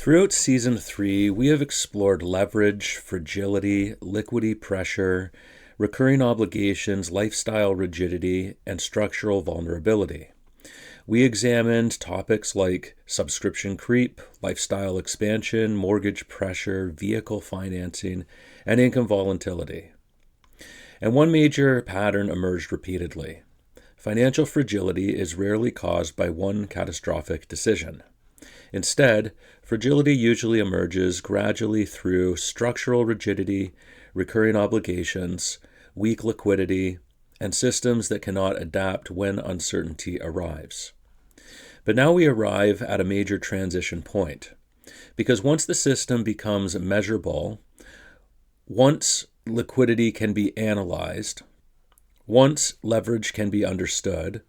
Throughout Season 3, we have explored leverage, fragility, liquidity pressure, recurring obligations, lifestyle rigidity, and structural vulnerability. We examined topics like subscription creep, lifestyle expansion, mortgage pressure, vehicle financing, and income volatility. And one major pattern emerged repeatedly. Financial fragility is rarely caused by one catastrophic decision. Instead, fragility usually emerges gradually through structural rigidity, recurring obligations, weak liquidity, and systems that cannot adapt when uncertainty arrives. But now we arrive at a major transition point, because once the system becomes measurable, once liquidity can be analyzed, once leverage can be understood,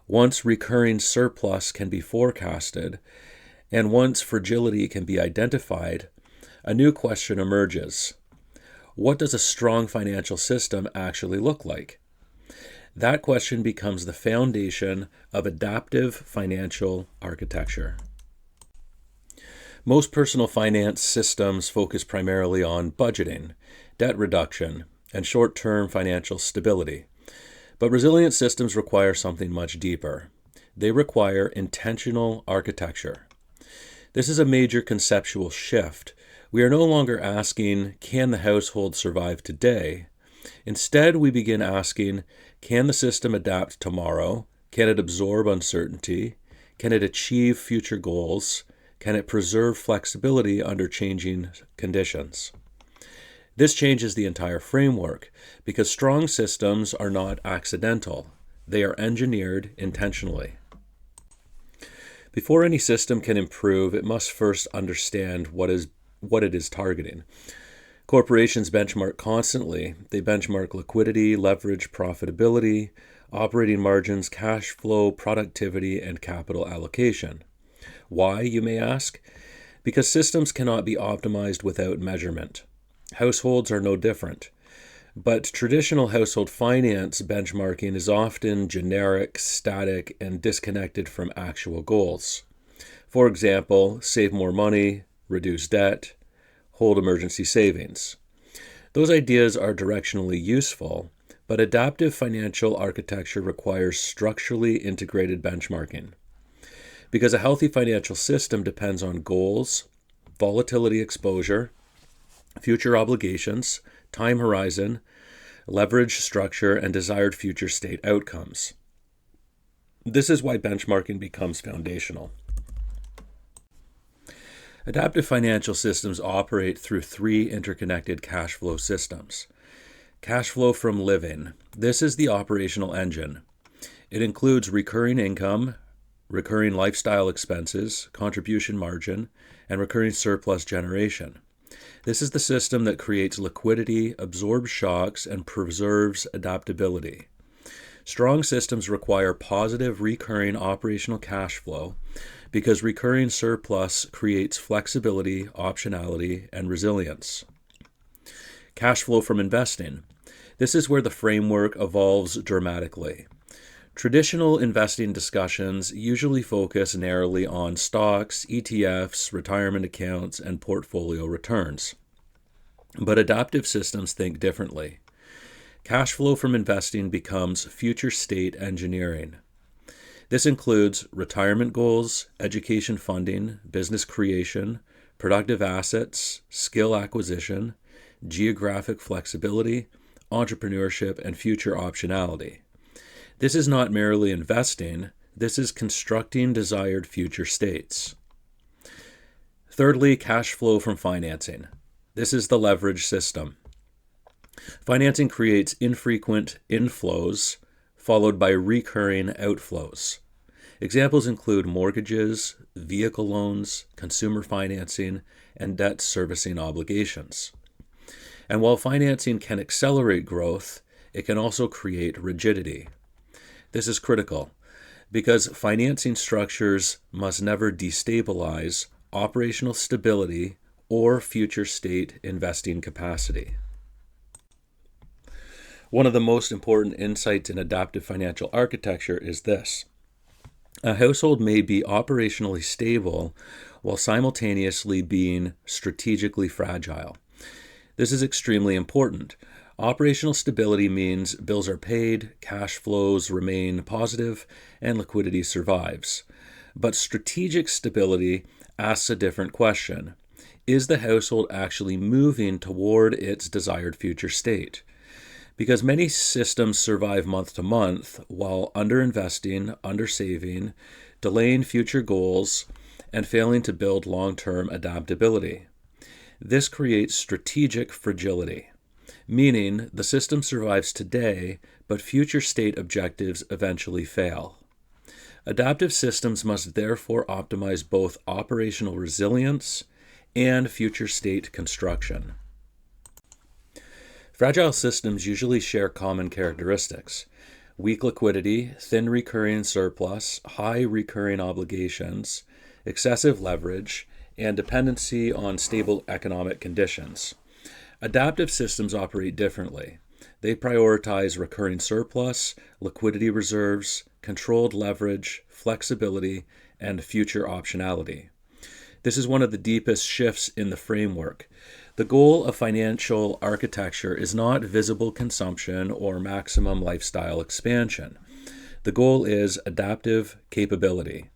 once recurring surplus can be forecasted, and once fragility can be identified, a new question emerges. What does a strong financial system actually look like? That question becomes the foundation of adaptive financial architecture. Most personal finance systems focus primarily on budgeting, debt reduction, and short-term financial stability. But resilient systems require something much deeper. They require intentional architecture. This is a major conceptual shift. We are no longer asking, can the household survive today? Instead, we begin asking, can the system adapt tomorrow? Can it absorb uncertainty? Can it achieve future goals? Can it preserve flexibility under changing conditions? This changes the entire framework because strong systems are not accidental. They are engineered intentionally. Before any system can improve, it must first understand what it is targeting. Corporations benchmark constantly. They benchmark liquidity, leverage, profitability, operating margins, cash flow, productivity, and capital allocation. Why, you may ask? Because systems cannot be optimized without measurement. Households are no different. But traditional household finance benchmarking is often generic, static, and disconnected from actual goals. For example, save more money, reduce debt, hold emergency savings. Those ideas are directionally useful, but adaptive financial architecture requires structurally integrated benchmarking. Because a healthy financial system depends on goals, volatility exposure, future obligations, time horizon, leverage structure, and desired future state outcomes. This is why benchmarking becomes foundational. Adaptive financial systems operate through three interconnected cash flow systems. Cash flow from living. This is the operational engine. It includes recurring income, recurring lifestyle expenses, contribution margin, and recurring surplus generation. This is the system that creates liquidity, absorbs shocks, and preserves adaptability. Strong systems require positive recurring operational cash flow because recurring surplus creates flexibility, optionality, and resilience. Cash flow from investing. This is where the framework evolves dramatically. Traditional investing discussions usually focus narrowly on stocks, ETFs, retirement accounts, and portfolio returns. But adaptive systems think differently. Cash flow from investing becomes future state engineering. This includes retirement goals, education funding, business creation, productive assets, skill acquisition, geographic flexibility, entrepreneurship, and future optionality. This is not merely investing, this is constructing desired future states. Thirdly, cash flow from financing. This is the leverage system. Financing creates infrequent inflows followed by recurring outflows. Examples include mortgages, vehicle loans, consumer financing, and debt servicing obligations. And while financing can accelerate growth, it can also create rigidity. This is critical because financing structures must never destabilize operational stability or future state investing capacity. One of the most important insights in adaptive financial architecture is this. A household may be operationally stable while simultaneously being strategically fragile. This is extremely important. Operational stability means bills are paid, cash flows remain positive, and liquidity survives. But strategic stability asks a different question. Is the household actually moving toward its desired future state? Because many systems survive month to month while underinvesting, undersaving, delaying future goals, and failing to build long-term adaptability. This creates strategic fragility, meaning the system survives today, but future state objectives eventually fail. Adaptive systems must therefore optimize both operational resilience and future state construction. Fragile systems usually share common characteristics: weak liquidity, thin recurring surplus, high recurring obligations, excessive leverage, and dependency on stable economic conditions. Adaptive systems operate differently. They prioritize recurring surplus, liquidity reserves, controlled leverage, flexibility, and future optionality. This is one of the deepest shifts in the framework. The goal of financial architecture is not visible consumption or maximum lifestyle expansion. The goal is adaptive capability.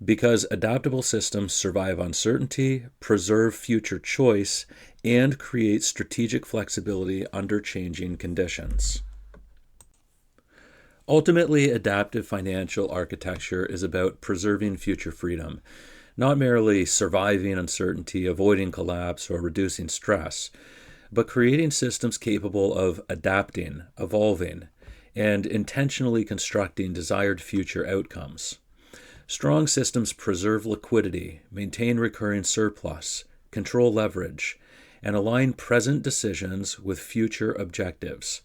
Because adaptable systems survive uncertainty, preserve future choice, and create strategic flexibility under changing conditions. Ultimately, adaptive financial architecture is about preserving future freedom, not merely surviving uncertainty, avoiding collapse, or reducing stress, but creating systems capable of adapting, evolving, and intentionally constructing desired future outcomes. Strong systems preserve liquidity, maintain recurring surplus, control leverage, and align present decisions with future objectives.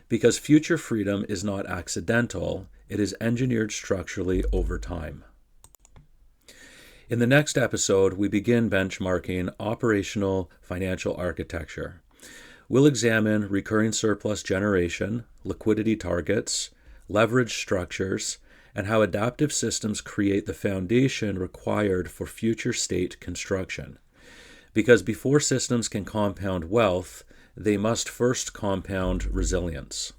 Because future freedom is not accidental, it is engineered structurally over time. In the next episode, we begin benchmarking operational financial architecture. We'll examine recurring surplus generation, liquidity targets, leverage structures, and how adaptive systems create the foundation required for future state construction. Because before systems can compound wealth, they must first compound resilience.